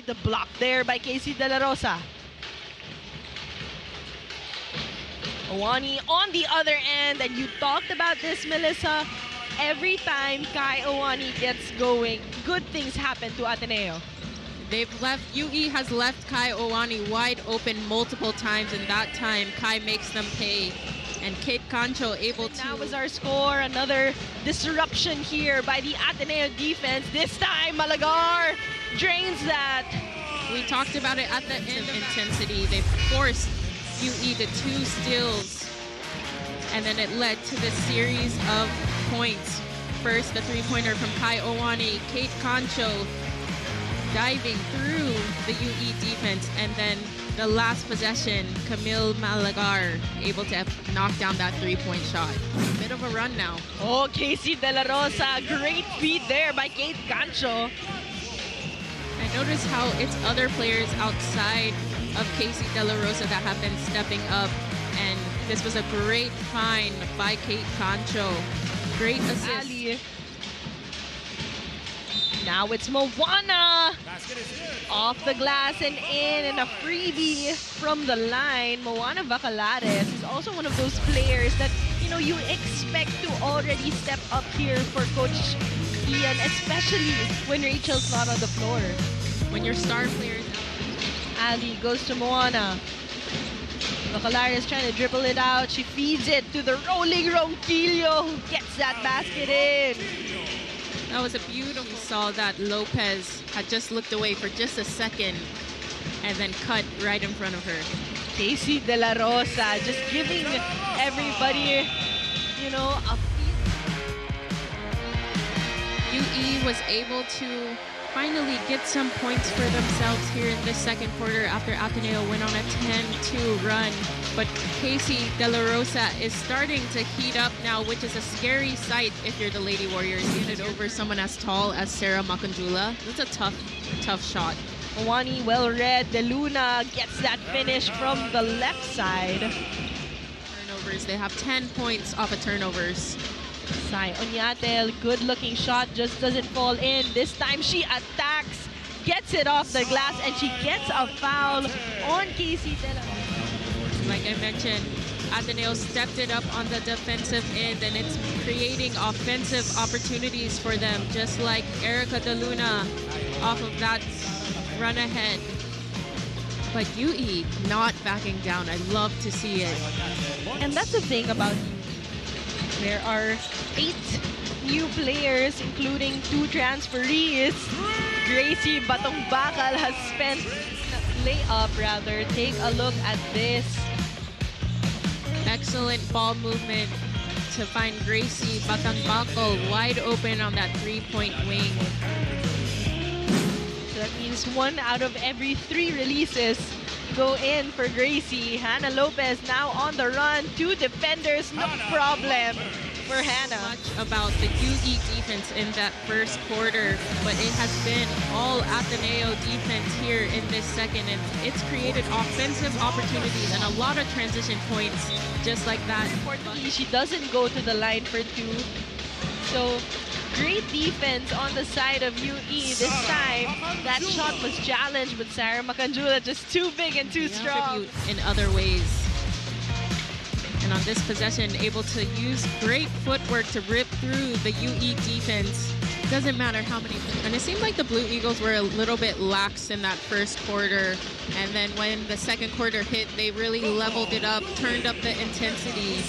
the block there by Casey De La Rosa. Owani on the other end, and you talked about this, Melissa. Every time Kai Owani gets going, good things happen to Ateneo. UE has left Kai Owani wide open multiple times, and that time Kai makes them pay. And Kate Concho able to... That was our score. Another disruption here by the Ateneo defense. This time, Malagar drains that. We talked about it at the end of intensity. They forced UE to 2 steals, and then it led to this series of points. First, the 3-pointer from Kai Owani, Kate Concho diving through the UE defense, and then the last possession, Camille Malagar able to knock down that 3-point shot. Bit of a run now. Oh, Casey De La Rosa, great feed there by Kate Concho. I noticed how it's other players outside of Casey De La Rosa that have been stepping up, and this was a great find by Kate Concho. Great assist. Now it's Moana off the glass and in, and a freebie from the line. Moana Bacalares is also one of those players that, you know, you expect to already step up here for Coach Ian, especially when Rachel's not on the floor. When your star players out. Ali goes to Moana. Bacalares trying to dribble it out. She feeds it to the rolling Ronquillo, who gets that basket in. That was a beautiful. We saw that Lopez had just looked away for just a second and then cut right in front of her. Casey De La Rosa just giving everybody, you know, a UE was able to finally get some points for themselves here in this second quarter after Ateneo went on a 10-2 run. But Casey De La Rosa is starting to heat up now, which is a scary sight if you're the Lady Warriors. Get it over someone as tall as Sarah Makandula. That's a tough shot. Owani well read. De Luna gets that finish from the left side. Turnovers. They have 10 points off of turnovers. Sai Onyatel, good looking shot, just doesn't fall in. This time she attacks, gets it off the glass, and she gets a foul on Casey De La Rosa. Like I mentioned, Ateneo stepped it up on the defensive end, and it's creating offensive opportunities for them, just like Erica De Luna off of that run ahead. But UE not backing down. I love to see it. And that's the thing about UE. There are 8 new players, including 2 transferees. Gracie Batong Bakal has spent layup rather. Take a look at this. Excellent ball movement to find Gracie Batong Bakal wide open on that 3-point wing. So that means 1 out of every 3 releases go in for Gracie. Hannah Lopez now on the run. 2 defenders, no problem for Hannah. Much about the UE defense in that first quarter, but it has been all Ateneo defense here in this second, and it's created offensive opportunities and a lot of transition points just like that. Importantly, she doesn't go to the line for 2. So great defense on the side of UE. This time, that shot was challenged, but Sarah Makandula just too big and too strong. In other ways. And on this possession, able to use great footwork to rip through the UE defense. Doesn't matter how many. And it seemed like the Blue Eagles were a little bit lax in that first quarter. And then when the second quarter hit, they really leveled it up, turned up the intensity.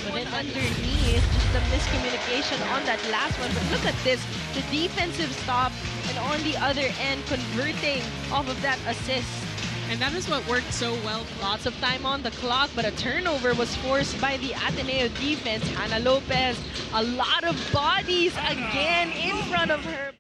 But then underneath, just the miscommunication on that last one. But look at this, the defensive stop, and on the other end, converting off of that assist. And that is what worked so well. Lots of time on the clock, but a turnover was forced by the Ateneo defense. Hannah Lopez, a lot of bodies again in front of her.